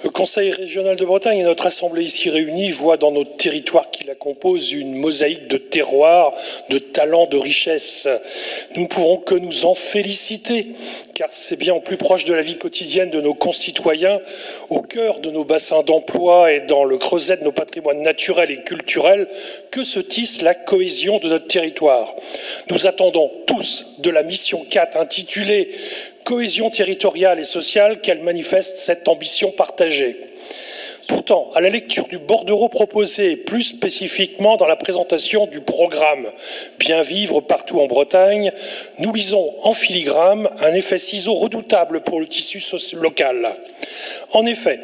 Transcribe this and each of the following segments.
Le Conseil régional de Bretagne et notre assemblée ici réunie voient dans notre territoire qui la compose une mosaïque de terroirs, de talents, de richesses. Nous ne pouvons que nous en féliciter, car c'est bien au plus proche de la vie quotidienne de nos concitoyens, au cœur de nos bassins d'emploi et dans le creuset de nos patrimoines naturels et culturels, que se tisse la cohésion de notre territoire. Nous attendons tous de la mission 4 intitulée Cohésion territoriale et sociale qu'elle manifeste cette ambition partagée. Pourtant, à la lecture du bordereau proposé, plus spécifiquement dans la présentation du programme Bien vivre partout en Bretagne, nous lisons en filigrane un effet ciseau redoutable pour le tissu local. En effet,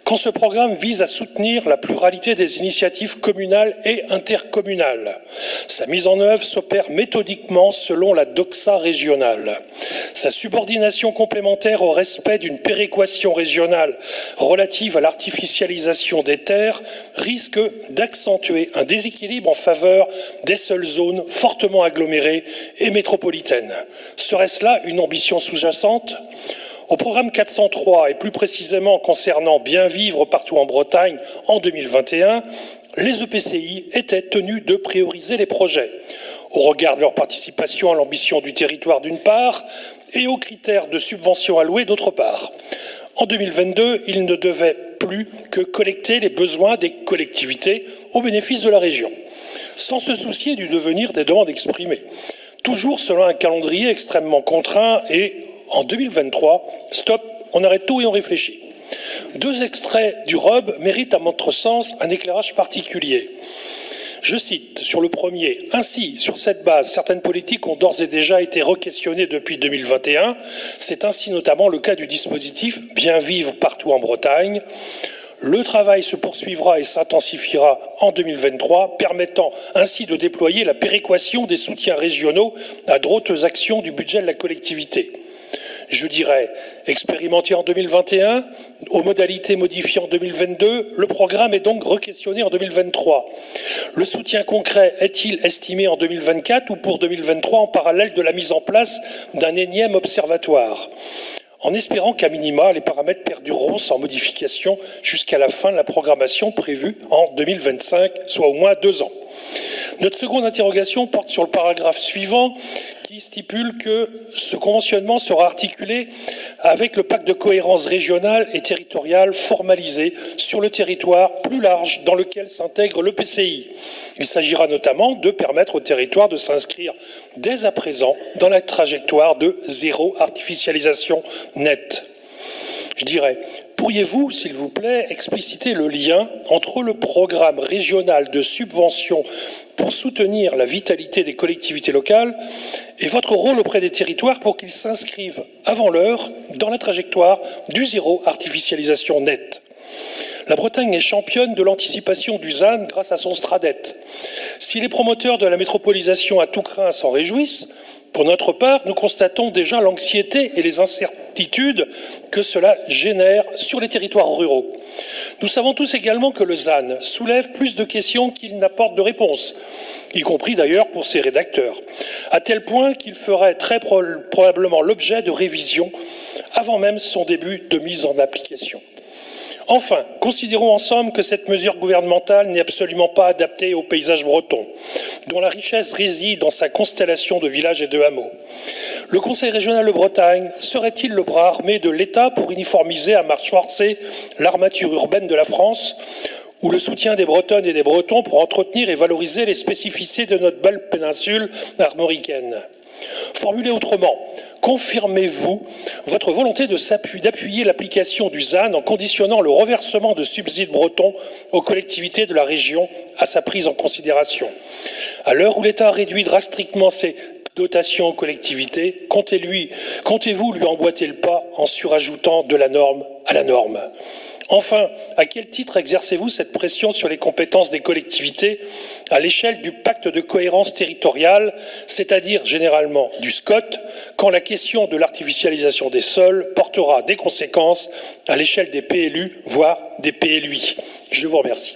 quand ce programme vise à soutenir la pluralité des initiatives communales et intercommunales, sa mise en œuvre s'opère méthodiquement selon la doxa régionale. Sa subordination complémentaire au respect d'une péréquation régionale relative à l'artificialisation des terres risque d'accentuer un déséquilibre en faveur des seules zones fortement agglomérées et métropolitaines. Serait-ce là une ambition sous-jacente ? Au programme 403, et plus précisément concernant Bien vivre partout en Bretagne en 2021, les EPCI étaient tenus de prioriser les projets, au regard de leur participation à l'ambition du territoire d'une part, et aux critères de subvention alloués d'autre part. En 2022, ils ne devaient plus que collecter les besoins des collectivités au bénéfice de la région, sans se soucier du devenir des demandes exprimées, toujours selon un calendrier extrêmement contraint et en 2023, stop, on arrête tout et on réfléchit. Deux extraits du RUB méritent à notre sens un éclairage particulier. Je cite sur le premier, « Ainsi, sur cette base, certaines politiques ont d'ores et déjà été re-questionnées depuis 2021. C'est ainsi notamment le cas du dispositif Bien vivre partout en Bretagne. Le travail se poursuivra et s'intensifiera en 2023, permettant ainsi de déployer la péréquation des soutiens régionaux à d'autres actions du budget de la collectivité. » Je dirais, expérimenté en 2021, aux modalités modifiées en 2022, le programme est donc re-questionné en 2023. Le soutien concret est-il estimé en 2024 ou pour 2023 en parallèle de la mise en place d'un énième observatoire ? En espérant qu'à minima, les paramètres perdureront sans modification jusqu'à la fin de la programmation prévue en 2025, soit au moins 2 ans. Notre seconde interrogation porte sur le paragraphe suivant qui stipule que ce conventionnement sera articulé avec le pacte de cohérence régionale et territoriale formalisé sur le territoire plus large dans lequel s'intègre l'EPCI. Il s'agira notamment de permettre au territoire de s'inscrire dès à présent dans la trajectoire de zéro artificialisation nette. Je dirais, pourriez-vous, s'il vous plaît, expliciter le lien entre le programme régional de subvention pour soutenir la vitalité des collectivités locales et votre rôle auprès des territoires pour qu'ils s'inscrivent avant l'heure dans la trajectoire du zéro artificialisation nette. La Bretagne est championne de l'anticipation du ZAN grâce à son Stradet. Si les promoteurs de la métropolisation à tout crin s'en réjouissent, pour notre part, nous constatons déjà l'anxiété et les incertitudes que cela génère sur les territoires ruraux. Nous savons tous également que le ZAN soulève plus de questions qu'il n'apporte de réponses, y compris d'ailleurs pour ses rédacteurs, à tel point qu'il ferait très probablement l'objet de révisions avant même son début de mise en application. Enfin, considérons ensemble que cette mesure gouvernementale n'est absolument pas adaptée au paysage breton, dont la richesse réside dans sa constellation de villages et de hameaux. Le Conseil régional de Bretagne serait-il le bras armé de l'État pour uniformiser à marche forcée l'armature urbaine de la France, ou le soutien des Bretonnes et des Bretons pour entretenir et valoriser les spécificités de notre belle péninsule armoricaine ? Formulé autrement, confirmez-vous votre volonté d'appuyer l'application du ZAN en conditionnant le reversement de subsides bretons aux collectivités de la région à sa prise en considération ? À l'heure où l'État réduit drastiquement ses dotations aux collectivités, comptez-vous lui emboîter le pas en surajoutant de la norme à la norme ? Enfin, à quel titre exercez-vous cette pression sur les compétences des collectivités à l'échelle du pacte de cohérence territoriale, c'est-à-dire généralement du SCOT, quand la question de l'artificialisation des sols portera des conséquences à l'échelle des PLU, voire des PLUI ? Je vous remercie.